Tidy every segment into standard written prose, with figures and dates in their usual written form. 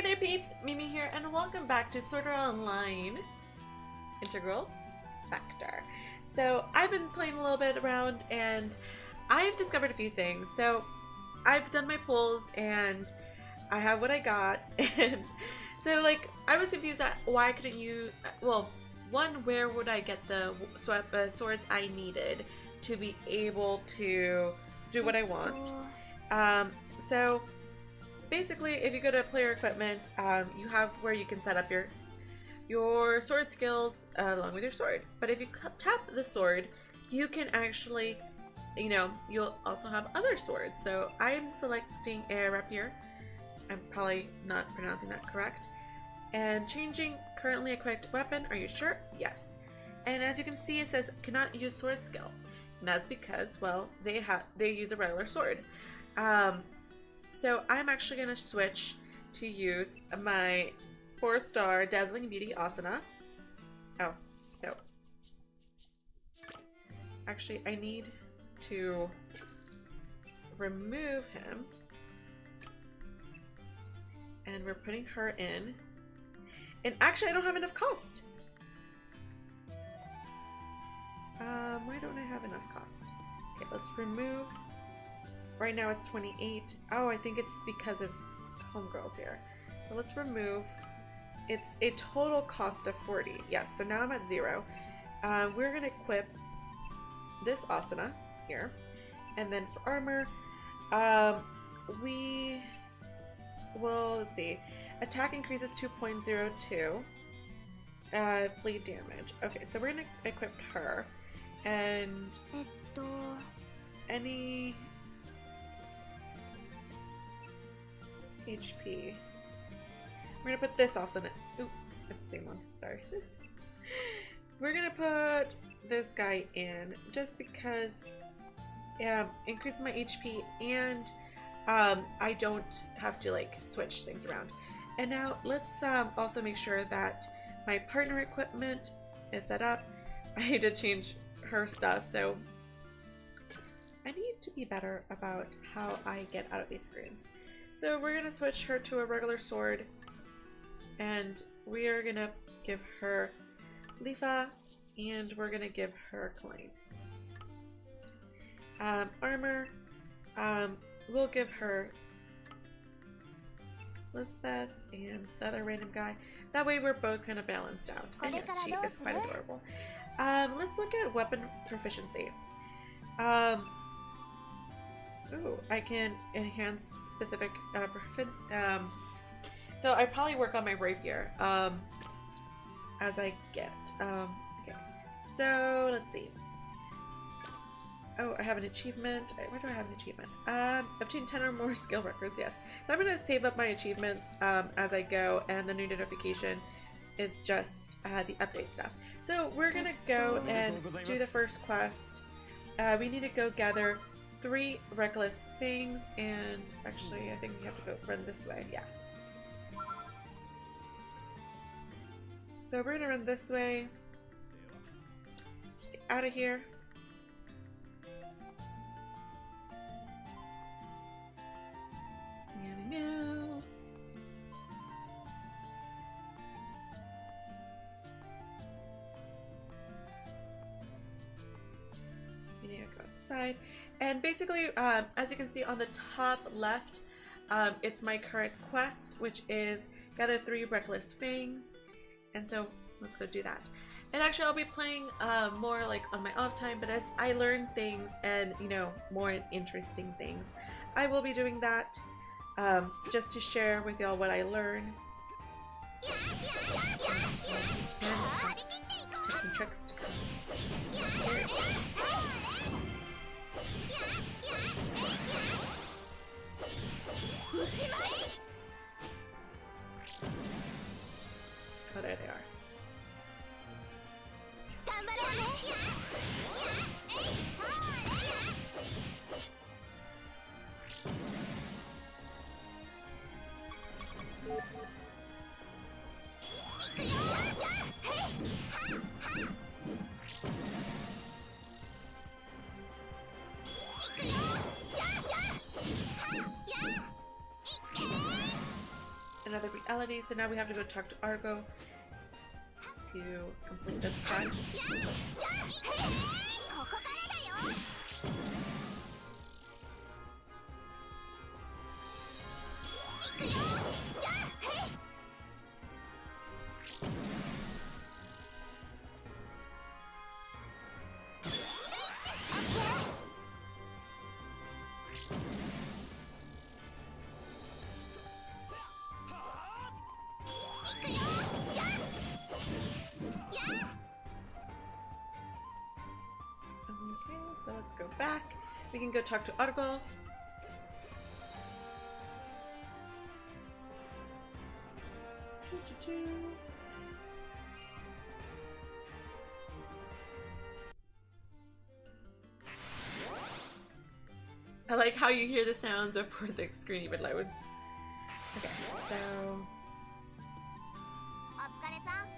there peeps, Mimi here, and welcome back to Sword Art Online Integral Factor. So I've been playing a little bit around and I've discovered a few things. So I've done my pulls and I have what I got, and so like I was confused at why I couldn't use, well, one, where would I get the swords I needed to be able to do what I want. So basically, if you go to player equipment, you have where you can set up your sword skills along with your sword. But if you tap the sword, you can actually, you know, you'll also have other swords. So I'm selecting a rapier. I'm probably not pronouncing that correct. And changing currently equipped weapon. Are you sure? Yes. And as you can see, it says cannot use sword skill. And that's because, well, they use a regular sword. So I'm actually going to switch to use my 4-star Dazzling Beauty Asana. Oh, so actually I need to remove him. And we're putting her in. And actually I don't have enough cost. Why don't I have enough cost? Okay, let's remove. Right now it's 28. Oh, I think it's because of homegirls here. So let's remove. It's a total cost of 40. Yes, so now I'm at 0. We're going to equip this asana here. And then for armor, we will, let's see. Attack increases 2.02. Bleed damage. Okay, so we're going to equip her. And any HP. We're gonna put this also in it. Ooh, it's the same one. Sorry. We're gonna put this guy in just because increases my HP and I don't have to like switch things around. And now let's also make sure that my partner equipment is set up. I need to change her stuff, so I need to be better about how I get out of these screens. So we're going to switch her to a regular sword, and we are going to give her Lifa, and we're going to give her Klein. Armor, we'll give her Lisbeth and the other random guy. That way we're both kind of balanced out. And yes, she is quite adorable. Let's look at weapon proficiency. Ooh, I can enhance specific so I probably work on my rapier as I get. Okay, so let's see. Oh, I have an achievement. Where do I have an achievement? Obtain 10 or more skill records, yes. So I'm going to save up my achievements as I go, and the new notification is just the update stuff. So we're going to go and do the first quest. We need to go gather 3 reckless things, and actually I think we have to go run this way. Yeah. So we're going to run this way. Get out of here. Meow. You need to go outside. And basically, as you can see on the top left, it's my current quest, which is gather 3 reckless fangs. And so let's go do that. And actually, I'll be playing more like on my off time, but as I learn things and, you know, more interesting things, I will be doing that just to share with y'all what I learn. And tips and tricks to come. Oh, there they are. another reality. So now we have to go talk to Argo to complete this quest. So let's go back. We can go talk to Argo. I like how you hear the sounds before the screen even loads. Okay, so...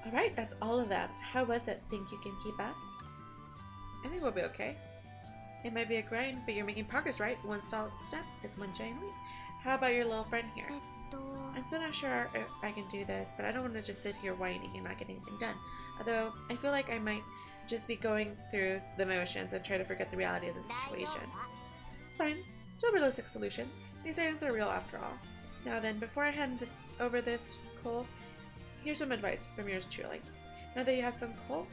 Alright, that's all of them. How was it? Think you can keep up? I think we'll be okay. It might be a grind, but you're making progress, right? One stall step is one giant leap. How about your little friend here? I'm still not sure if I can do this, but I don't want to just sit here whining and not get anything done. Although, I feel like I might just be going through the motions and try to forget the reality of the situation. It's fine. Still a realistic solution. These items are real after all. Now then, before I hand this over this to Cole, here's some advice from yours truly. Now that you have some coal,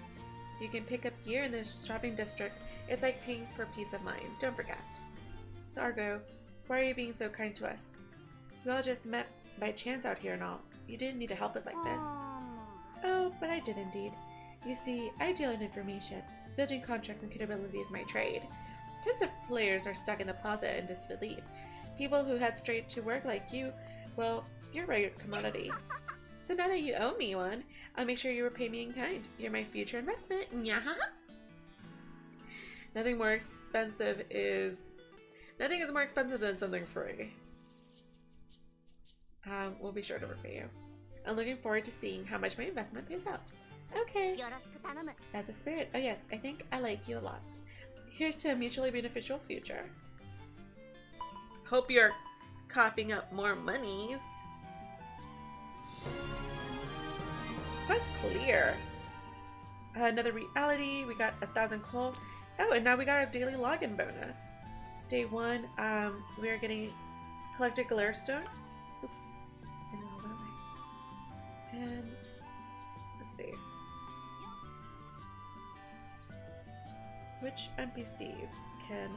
you can pick up gear in the shopping district. It's like paying for peace of mind. Don't forget. So Argo, why are you being so kind to us? We all just met by chance out here and all. You didn't need to help us like this. Oh, but I did indeed. You see, I deal in information. Building contracts and capability is my trade. Tons of players are stuck in the plaza in disbelief. People who head straight to work like you, well, you're a commodity. So now that you owe me one, I'll make sure you repay me in kind. You're my future investment. Nyaha. Nothing is more expensive than something free. We'll be sure to repay you. I'm looking forward to seeing how much my investment pays out. Okay. That's the spirit. Oh yes, I think I like you a lot. Here's to a mutually beneficial future. Hope you're coughing up more monies. Quest clear. Another reality. We got 1,000 coal. Oh, and now we got a daily login bonus. Day 1, we are getting collected glowstone. Oops. And let's see. Which NPCs can...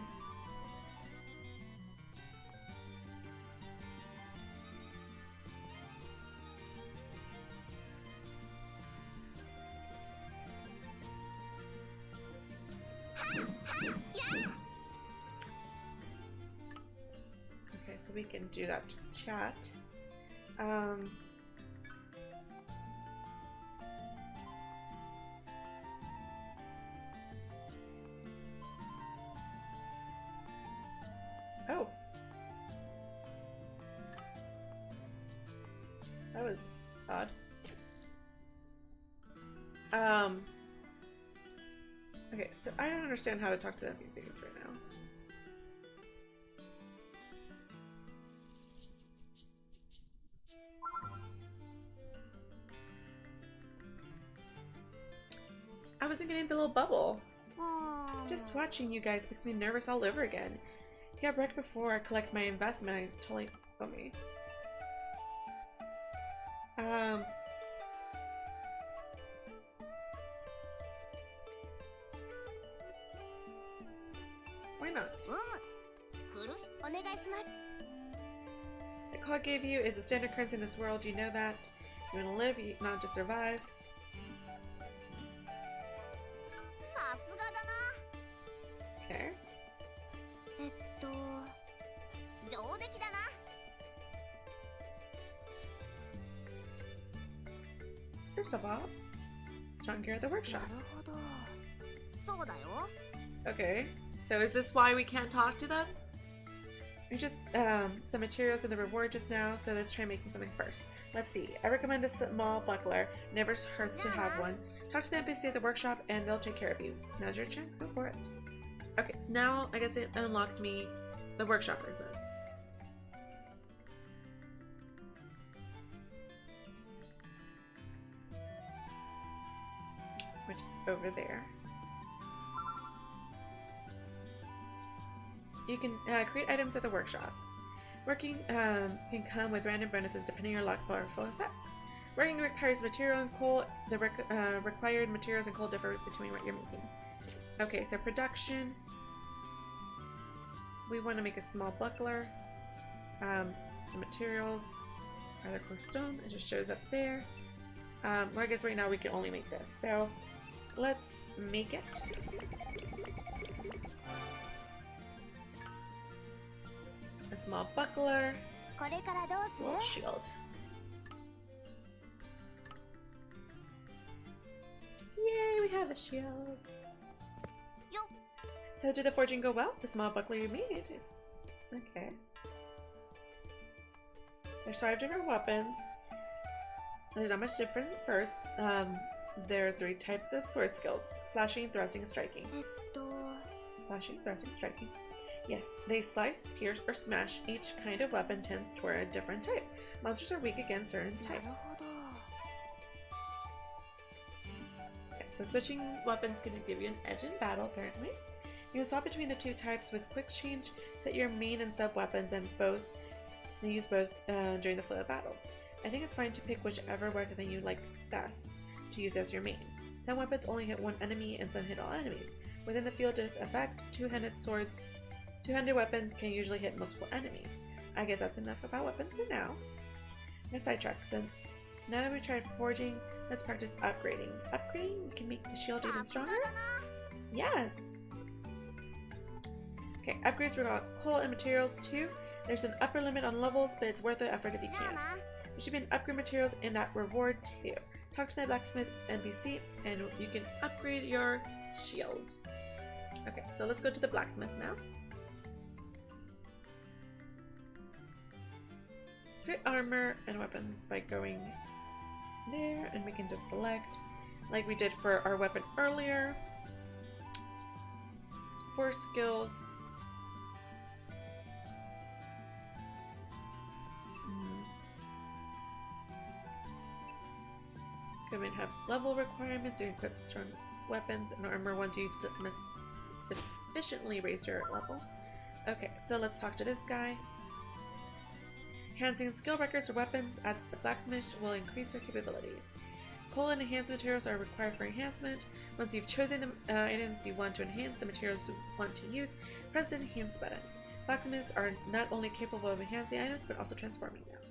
Okay, so we can do that chat. Oh. That was odd. Okay, so I don't understand how to talk to the NPCs right now. I wasn't getting the little bubble. Just watching you guys makes me nervous all over again. If you got wrecked before I collect my investment, I totally owe me. Why not? The call I gave you is the standard currency in this world. You know that. You want to live, not just survive. Okay. First of all, strong gear at the workshop. Okay, so is this why we can't talk to them? We just some materials in the reward just now, so let's try making something first. Let's see. I recommend a small buckler. Never hurts to have one. Talk to the NPC at the workshop, and they'll take care of you. Now's your chance. Go for it. Okay, so now I guess it unlocked me the workshop person. over there. You can create items at the workshop. Working can come with random bonuses depending on your luck powerful effects. Working requires material and coal. The required materials and coal differ between what you're making. Okay, so production. We want to make a small buckler. The materials are the close stone. It just shows up there. Well, I guess right now we can only make this. So let's make it. A small buckler. Little shield. Yay, we have a shield. So did the forging go well? The small buckler you made. Okay. There's 5 different weapons. There's not much different. First, there are 3 types of sword skills. Slashing, thrusting, and striking. Slashing, thrusting, striking. Yes, they slice, pierce, or smash. Each kind of weapon tends toward a different type. Monsters are weak against certain types. Okay, so switching weapons can give you an edge in battle, apparently. You can swap between the 2 types with quick change, set your main and sub weapons, and use both during the flow of battle. I think it's fine to pick whichever weapon you like best to use as your main. Some weapons only hit one enemy and some hit all enemies. Within the field of effect, two-handed weapons can usually hit multiple enemies. I guess that's enough about weapons for now. Let's sidetrack. So now that we tried forging, let's practice upgrading. Upgrading can make the shield even stronger? Yes! Okay, upgrades require coal and materials too. There's an upper limit on levels, but it's worth the effort if you can. There should be an upgrade materials in that reward too. Talk to the blacksmith NPC and you can upgrade your shield. Okay, so let's go to the blacksmith now. Create armor and weapons by going there, and we can just select like we did for our weapon earlier. 4 skills. Equipment have level requirements. You equip strong weapons and armor once you've sufficiently raised your level. Okay, so let's talk to this guy. Enhancing skill records or weapons at the blacksmith will increase their capabilities. Coal and enhanced materials are required for enhancement. Once you've chosen the items you want to enhance, the materials you want to use, press the enhance button. Blacksmiths are not only capable of enhancing items, but also transforming them.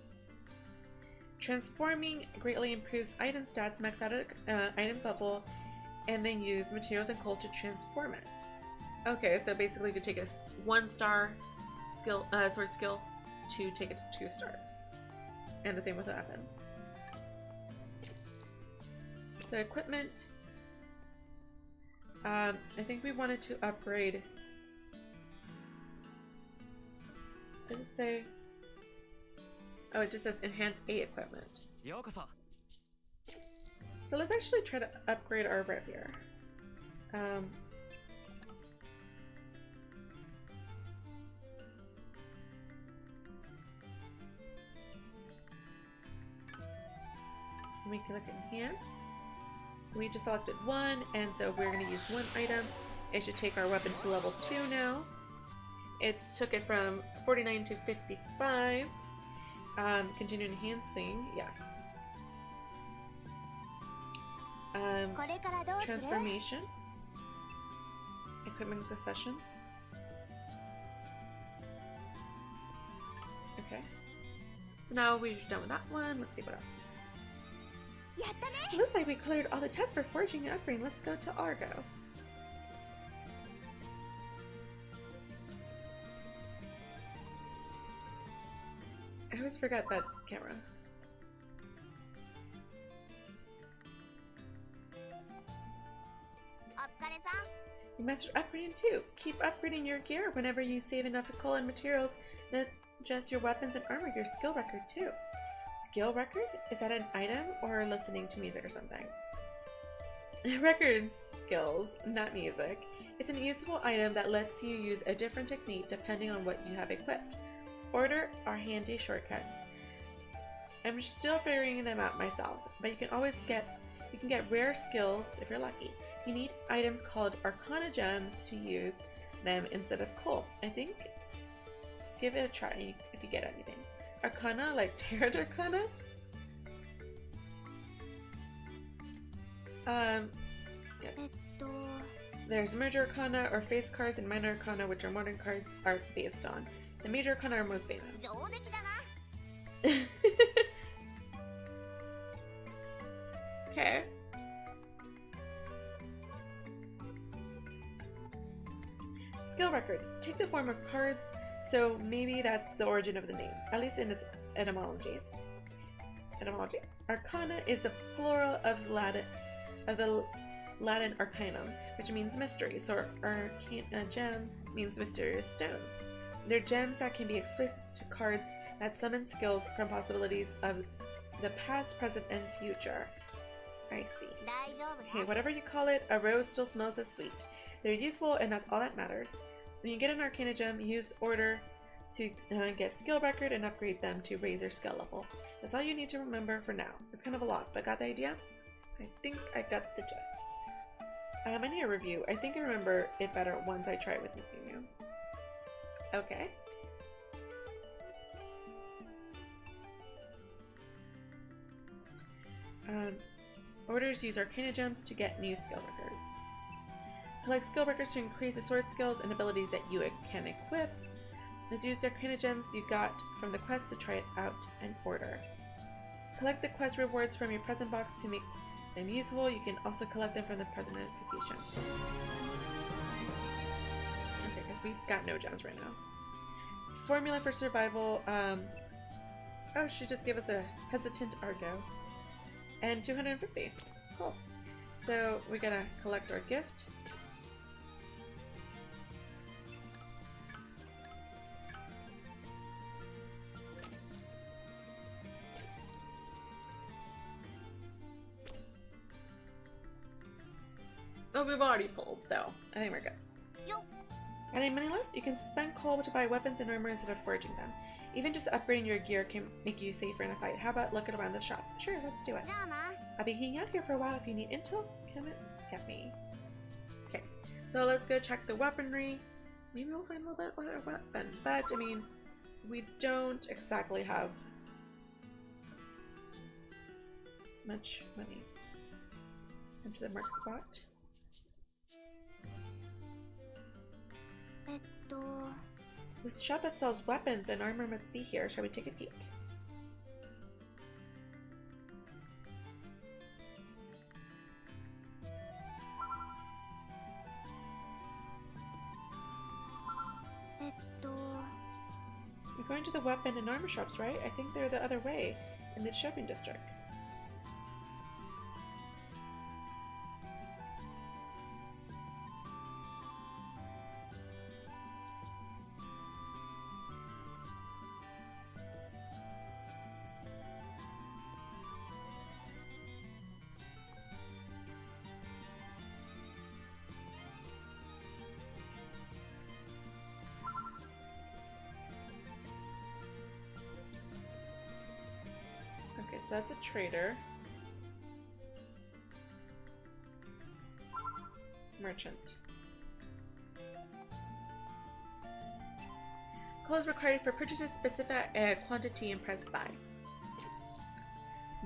Transforming greatly improves item stats, max out item level, and then use materials and coal to transform it. Okay, so basically you could take a 1-star skill, sword skill to take it to 2 stars. And the same with the weapons. So equipment. I think we wanted to upgrade. Does it say? Oh, it just says enhance A equipment. So let's actually try to upgrade our rapier. We click enhance. We just selected 1, and so we're going to use 1 item. It should take our weapon to level 2 now. It took it from 49 to 55. Continue enhancing, yes. Transformation. Equipment succession. Okay. So now we're done with that one. Let's see what else. Looks like we cleared all the tests for forging and upgrading. Let's go to Argo. I always forgot that camera. You mastered upgrading too. Keep upgrading your gear whenever you save enough coal and materials. Not just your weapons and armor, your skill record too. Skill record? Is that an item or listening to music or something? Record skills, not music. It's an useful item that lets you use a different technique depending on what you have equipped. Order are handy shortcuts. I'm still figuring them out myself, but you can always get You can get rare skills if you're lucky. You need items called Arcana gems to use them instead of coal. I think give it a try if you get anything. Arcana, like Tarot Arcana? Yes. There's Major Arcana or face cards and Minor Arcana, which are modern cards are based on. The Major Arcana are most famous. Okay. Skill record. Take the form of cards, so maybe that's the origin of the name, at least in its etymology. Arcana is the plural of the Latin arcanum, which means mystery. So arcana gem means mysterious stones. They're gems that can be explicit to cards that summon skills from possibilities of the past, present, and future. I see. Okay, whatever you call it, a rose still smells as sweet. They're useful, and that's all that matters. When you get an Arcana gem, use order to get skill record and upgrade them to raise their skill level. That's all you need to remember for now. It's kind of a lot, but got the idea? I think I got the gist. I need a review. I think I remember it better once I try it with Miss Mew. Okay. Orders use Arcana gems to get new skill records. Collect skill records to increase the sword skills and abilities that you can equip. Let's use Arcana gems you got from the quest to try it out and order. Collect the quest rewards from your present box to make them useful. You can also collect them from the present notification. Okay, because we've got no gems right now. Formula for survival. Oh, she just gave us a hesitant Argo. And 250. Cool. So we gotta collect our gift. Oh, we've already pulled, so I think we're good. Got any money left? You can spend coal to buy weapons and armor instead of forging them. Even just upgrading your gear can make you safer in a fight. How about looking around the shop? Sure, let's do it. I'll be hanging out here for a while. If you need intel, come and get me. Okay, so let's go check the weaponry. Maybe we'll find a little bit of a weapon, but I mean, we don't exactly have much money. Into the marked spot. This shop that sells weapons and armor must be here. Shall we take a peek? You're going to the weapon and armor shops, right? I think they're the other way, in the shopping district. Okay, so that's a trader. Merchant. Coal is required for purchases specific quantity and press buy.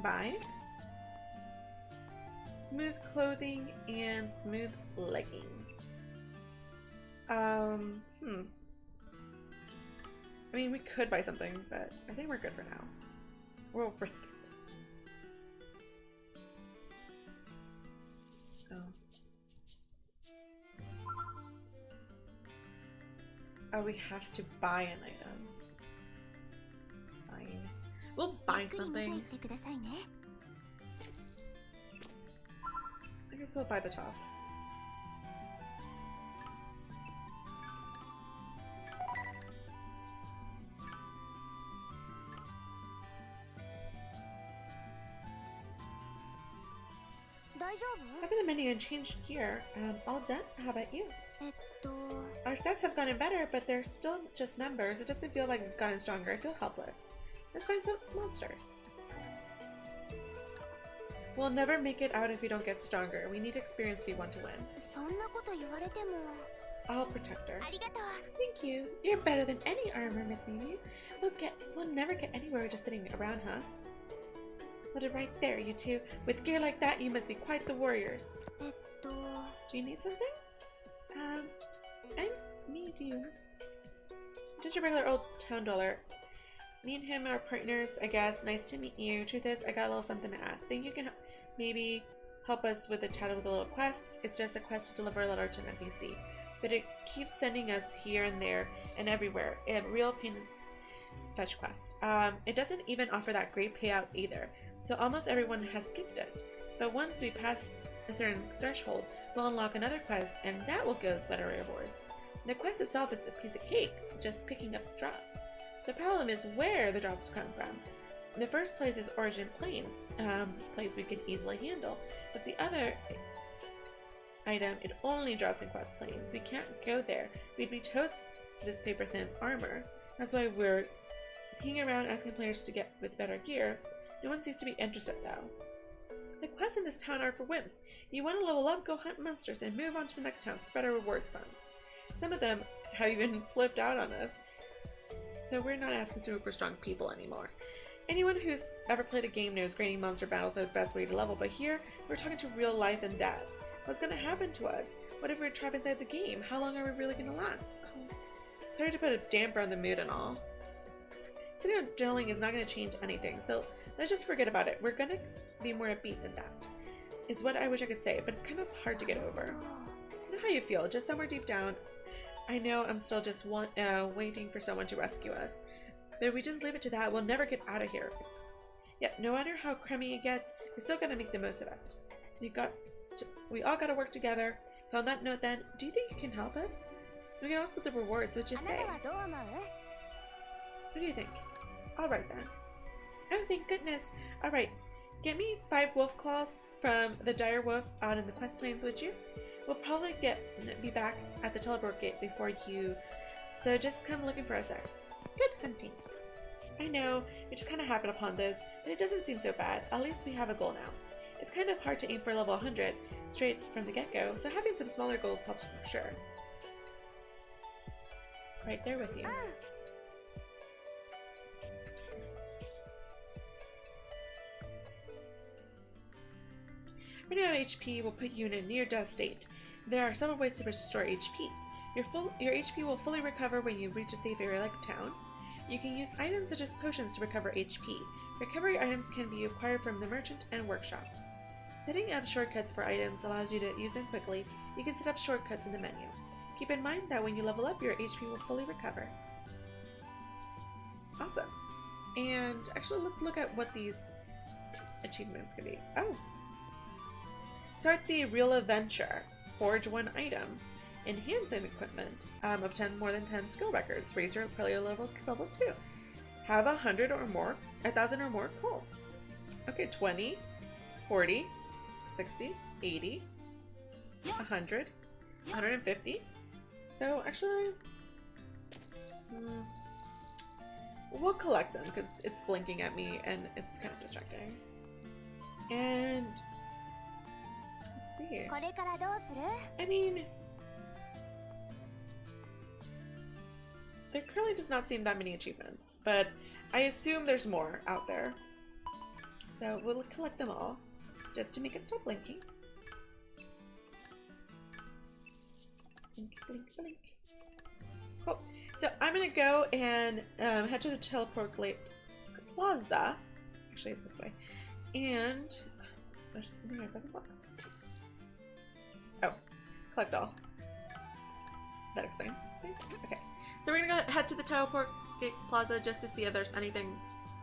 Buy. Smooth clothing and smooth leggings. I mean, we could buy something, but I think we're good for now. We'll risk it. Oh, we have to buy an item. Fine. We'll buy something. I guess we'll buy the top. Open the menu and change gear. All done? How about you? Our stats have gotten better, but they're still just numbers. It doesn't feel like we've gotten stronger. I feel helpless. Let's find some monsters. We'll never make it out if we don't get stronger. We need experience if we want to win. I'll protect her. Thank you. You're better than any armor, Miss Mimi. We'll never get anywhere just sitting around, huh? Put it right there, you two. With gear like that, you must be quite the warriors. Do you need something? I need you. Just your regular old town dweller. Me and him are partners, I guess. Nice to meet you. Truth is, I got a little something to ask. Think you can maybe help us with a chat with a little quest? It's just a quest to deliver a letter to an NPC. But it keeps sending us here and there and everywhere. A real pain fetch quest. It doesn't even offer that great payout either. So almost everyone has skipped it. But once we pass a certain threshold, we'll unlock another quest, and that will give us better rewards. The quest itself is a piece of cake, just picking up the drop. The problem is where the drops come from. The first place is Origin Plains, place we can easily handle. But the other item, it only drops in Quest Plains. We can't go there. We'd be toast to this paper-thin armor. That's why we're hanging around asking players to get with better gear. No one seems to be interested though. The quests in this town are for wimps. You want to level up, go hunt monsters, and move on to the next town for better rewards funds. Some of them have even flipped out on us. So we're not asking super strong people anymore. Anyone who's ever played a game knows grinding monster battles are the best way to level, but here we're talking to real life and death. What's going to happen to us? What if we're trapped inside the game? How long are we really going to last? Oh, sorry to put a damper on the mood and all. Sitting on drilling is not going to change anything, so let's just forget about it. We're going to be more upbeat than that, is what I wish I could say, but it's kind of hard to get over. I know how you feel, just somewhere deep down. I know I'm still just waiting for someone to rescue us. But if we just leave it to that, we'll never get out of here. Yet, no matter how crummy it gets, we're still going to make the most of it. We all got to work together. So on that note then, do you think you can help us? We can also with the rewards, what you say? What do you think? Alright then. Oh, thank goodness. Alright, get me 5 wolf claws from the dire wolf out in the quest plains, would you? We'll probably be back at the teleport gate before you, so just come looking for us there. Good hunting. I know, we just kind of happened upon this, but it doesn't seem so bad. At least we have a goal now. It's kind of hard to aim for level 100 straight from the get-go, so having some smaller goals helps for sure. Right there with you. Running out of HP will put you in a near-death state. There are several ways to restore HP. Your HP will fully recover when you reach a safe area like town. You can use items such as potions to recover HP. Recovery items can be acquired from the merchant and workshop. Setting up shortcuts for items allows you to use them quickly. You can set up shortcuts in the menu. Keep in mind that when you level up, your HP will fully recover. Awesome. And actually, let's look at what these achievements can be. Oh! Start the real adventure. Forge 1 item. Enhance an equipment. Obtain more than 10 skill records. Raise your player level to level 2. Have 100 or more. 1,000 or more. Cool. Okay, 20, 40, 60, 80, 100, 150. So actually, we'll collect them because it's blinking at me and it's kind of distracting. And let's see. I mean, there currently does not seem that many achievements, but I assume there's more out there. So we'll collect them all just to make it stop blinking. Blink, blink, blink. Cool. So I'm gonna go and head to the teleport plaza. Actually, it's this way. And there's something right by the box. Oh, collect all. That explains. Okay. So we're gonna head to the teleport plaza just to see if there's anything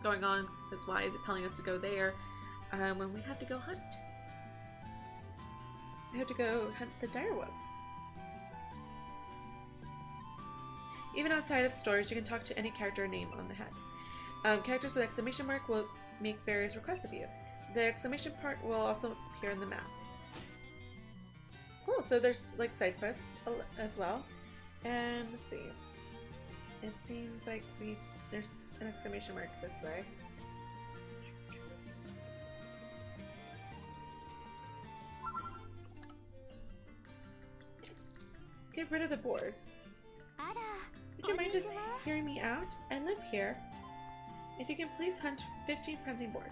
going on. That's why is it telling us to go there when we have to go hunt. We have to go hunt the direwolves. Even outside of stores, you can talk to any character name on the head. Characters with exclamation mark will make various requests of you. The exclamation part will also appear in the map. Cool, so there's like side quests as well. And let's see. It seems like there's an exclamation mark this way. get rid of the boars. Would you mind just hearing me out? I live here. If you can please hunt 15 friendly boars.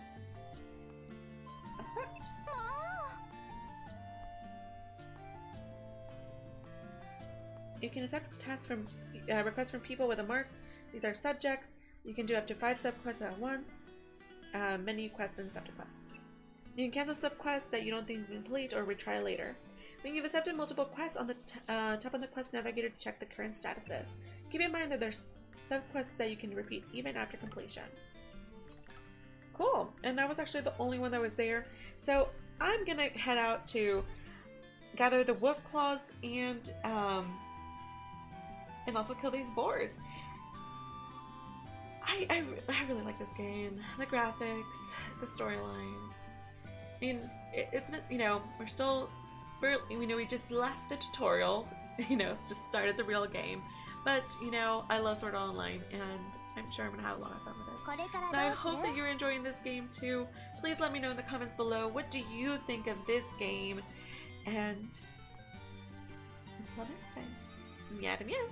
Accept. You can accept tasks from requests from people with the marks. These are subjects. You can do up to 5 subquests at once. Menu quests and accepted quests. You can cancel subquests that you don't think you can complete or retry later. When you've accepted multiple quests, on the top of the quest navigator to check the current statuses. Keep in mind that there's subquests that you can repeat even after completion. Cool, and that was actually the only one that was there. So I'm gonna head out to gather the wolf claws and also kill these boars. I really like this game. The graphics, the storyline. I mean, it's you know, we just left the tutorial, you know, it's just started the real game. But, you know, I love Sword Art Online, and I'm sure I'm going to have a lot of fun with this. So I hope that you're enjoying this game too. Please let me know in the comments below, what do you think of this game? And until next time, meow to meow.